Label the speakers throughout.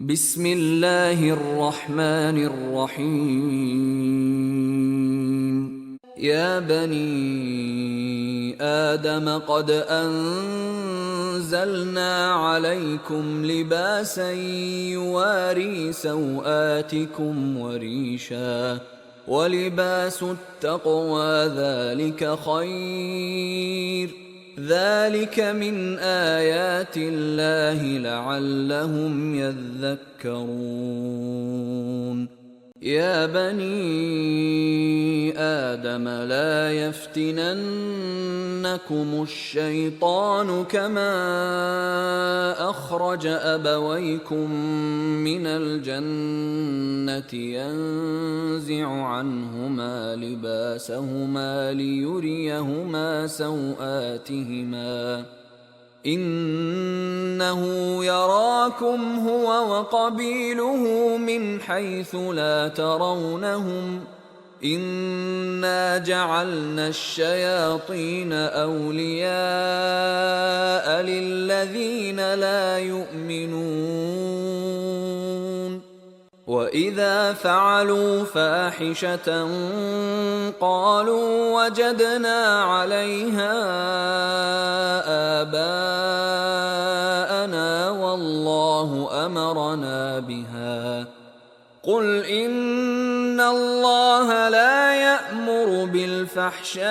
Speaker 1: بسم الله الرحمن الرحيم. يا بني آدم قد أنزلنا عليكم لباسا يواري سوآتكم وريشا ولباس التقوى ذلك خير ذلك من آيات الله لعلهم يذكرون. يا بني آدم لا يفتننكم الشيطان كما أخرج أبويكم من الجنة ينزع عنهما لباسهما ليريهما سوآتهما إنه يراكم هو وقبيله من حيث لا ترونهم إنا جعلنا الشياطين أولياء للذين لا يؤمنون وإذا فعلوا فاحشة قالوا وجدنا عليها آباءنا والله أمرنا بها قل إن الله لا يأمر بالفحشاء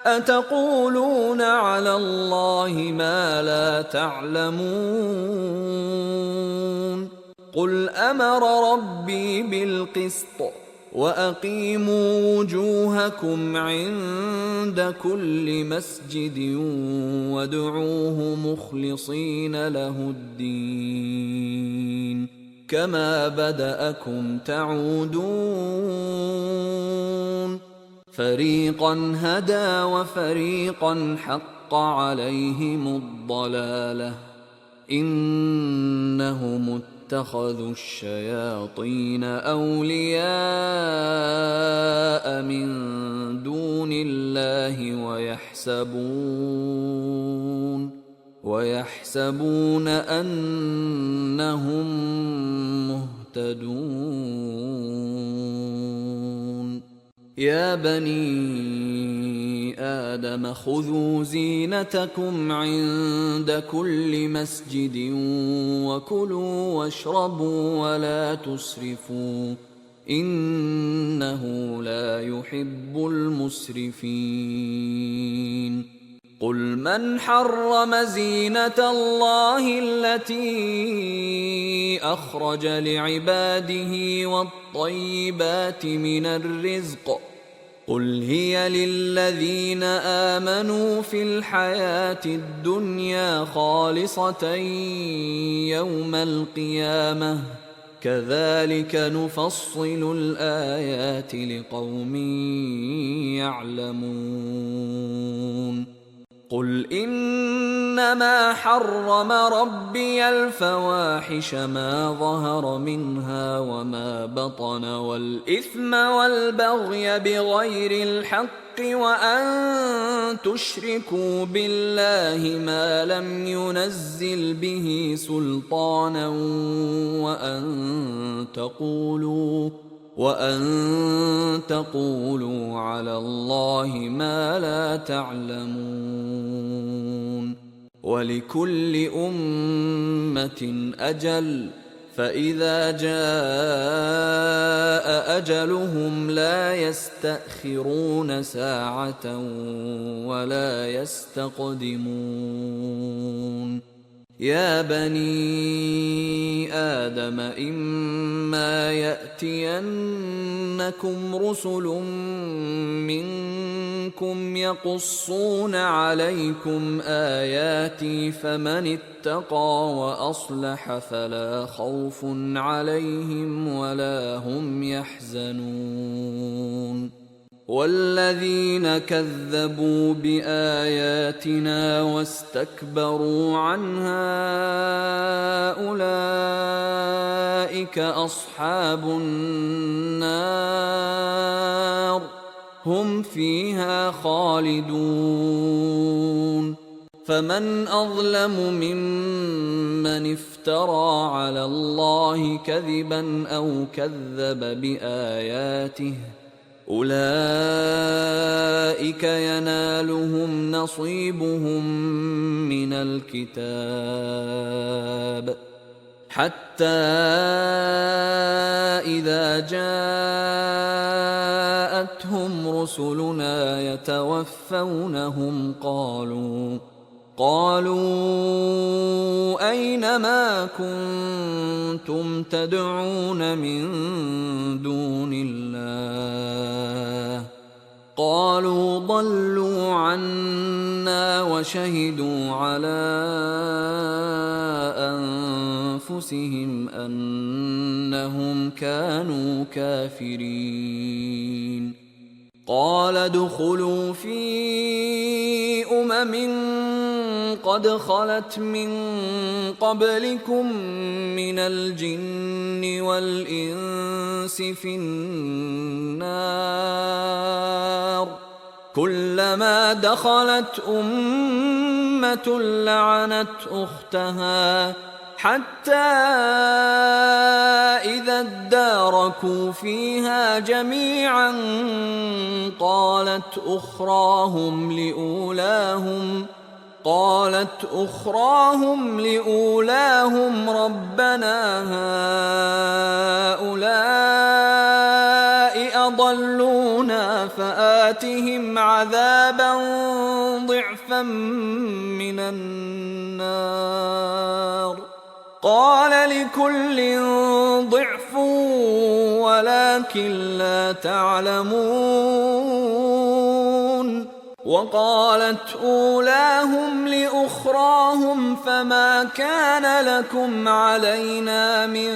Speaker 1: أتقولون على الله ما لا تعلمون قل أمر ربي بالقسط وأقيموا وجوهكم عند كل مسجد وادعوه مخلصين له الدين كما بدأكم تعودون فريقا هدى وفريقا حق عليهم الضلالة إنهم اتخذوا الشياطين أولياء من دون الله ويحسبون أنهم مهتدون. يا بني آدم خذوا زينتكم عند كل مسجد وكلوا واشربوا ولا تسرفوا إنه لا يحب المسرفين. قل من حرم زينة الله التي أخرج لعباده والطيبات من الرزق قل هي للذين آمنوا في الحياة الدنيا خالصة يوم القيامة كذلك نفصل الآيات لقوم يعلمون. قل إنما حرم ربي الفواحش ما ظهر منها وما بطن والإثم والبغي بغير الحق وأن تشركوا بالله ما لم ينزل به سلطانا وأن تقولوا على الله ما لا تعلمون. ولكل أمة أجل فإذا جاء أجلهم لا يستأخرون ساعة ولا يستقدمون. يا بني آدم إما يأتينكم رسل منكم يقصون عليكم آياتي فمن اتقى وأصلح فلا خوف عليهم ولا هم يحزنون. والذين كذبوا بآياتنا واستكبروا عنها أولئك أصحاب النار هم فيها خالدون. فمن أظلم ممن افترى على الله كذبا أو كذب بآياته أولئك ينالهم نصيبهم من الكتاب حتى إذا جاءتهم رسلنا يتوفونهم قالوا أين ما كنتم تدعون من دون الله قالوا ضلوا عنا وشهدوا على أنفسهم أنهم كانوا كافرين قال ادخلوا في قد خلت من قبلكم من الجن والإنس في النار كلما دخلت أمة لعنت أختها حتى إذا اداركوا فيها جميعا قالت أخراهم لأولاهم ربنا هؤلاء أضلونا فآتهم عذابا ضعفا من النار قال لكل ضعف ولكن لا تعلمون وقالت أولاهم لأخراهم فما كان لكم علينا من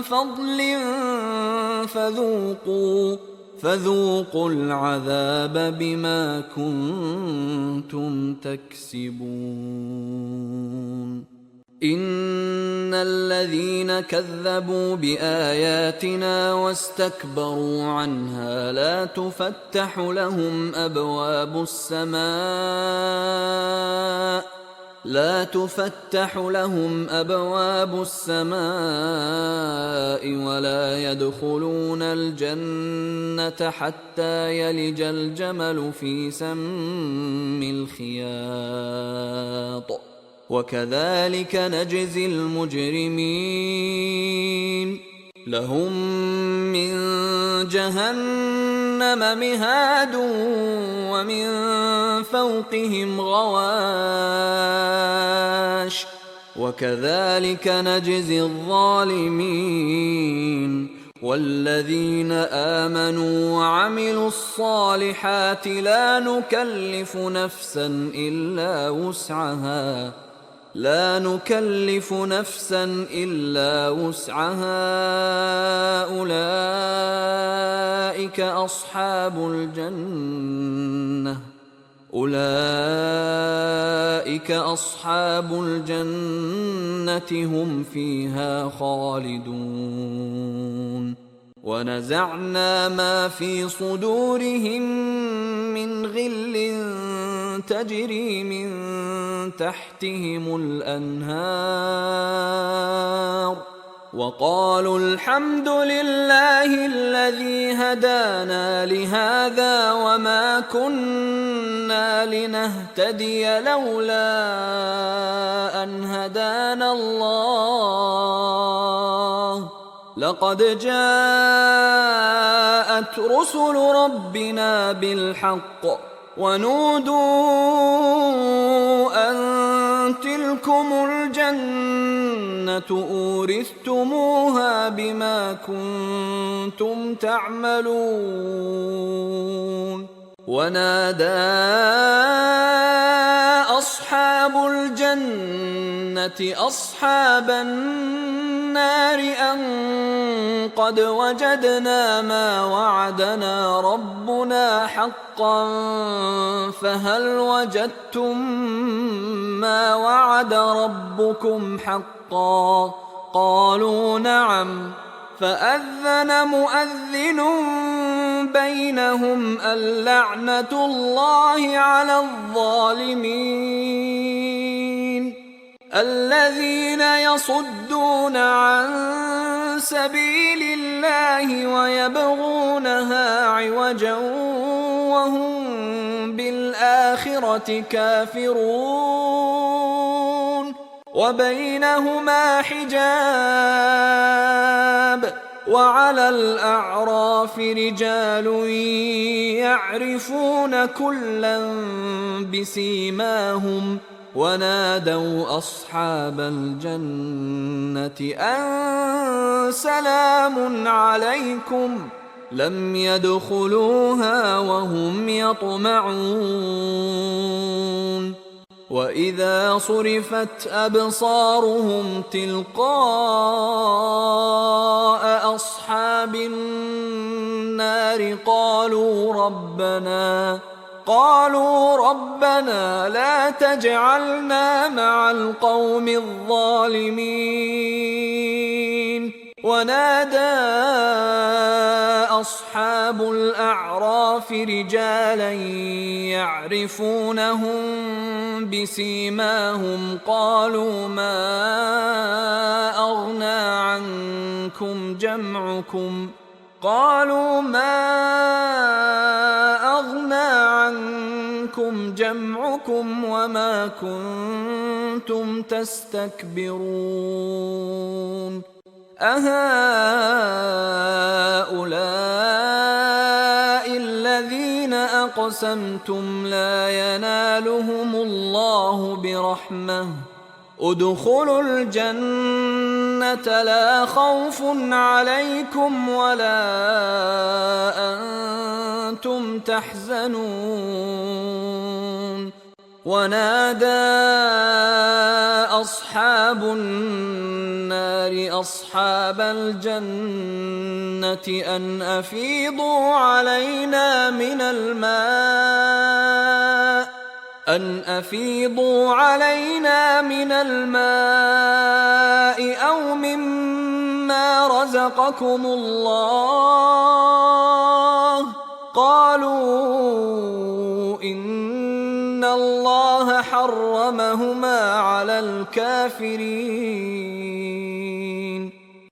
Speaker 1: فضل فذوقوا العذاب بما كنتم تكسبون إن الذين كذبوا بآياتنا واستكبروا عنها لا تفتح لهم أبواب السماء ولا يدخلون الجنة حتى يلج الجمل في سم الخياط وكذلك نجزي المجرمين لهم من جهنم مهاد ومن فوقهم غواش وكذلك نجزي الظالمين والذين آمنوا وعملوا الصالحات لا نكلف نفسا إلا وسعها أولئك أصحاب الجنة هم فيها خالدون ونزعنا ما في صدورهم من غل تجري من تحتهم الأنهار وقالوا الحمد لله الذي هدانا لهذا وما كنا لنهتدي لولا أن هدانا الله لقد جاءت رسل ربنا بالحق ونودوا أن تلكم الجنة أورثتموها بما كنتم تعملون ونادى أصحاب الجنة أصحاب النار أن قد وجدنا ما وعدنا ربنا حقا فهل وجدتم ما وعد ربكم حقا قالوا نعم فأذن مؤذن بينهم اللعنة الله على الظالمين الذين يصدون عن سبيل الله ويبغونها عوجا وهم بالآخرة كافرون وبينهما حجاب وعلى الأعراف رجال يعرفون كلا بسيماهم ونادوا أصحاب الجنة أن سلام عليكم لم يدخلوها وهم يطمعون وإذا صرفت أبصارهم تلقاء أصحاب النار قالوا ربنا لا تجعلنا مع القوم الظالمين ونادى أصحاب الأعراف رجالا يعرفونهم بسيماهم قالوا ما أغنى عنكم جمعكم وما كنتم تستكبرون أهؤلاء الذين أقسمتم لا ينالهم الله برحمة ادخلوا الجنة لا خوف عليكم ولا أنتم تحزنون ونادى أصحاب النار أصحاب الجنة أن أفيضوا علينا من الماء أو مما رزقكم الله قالوا إن الله حرمهما على الكافرين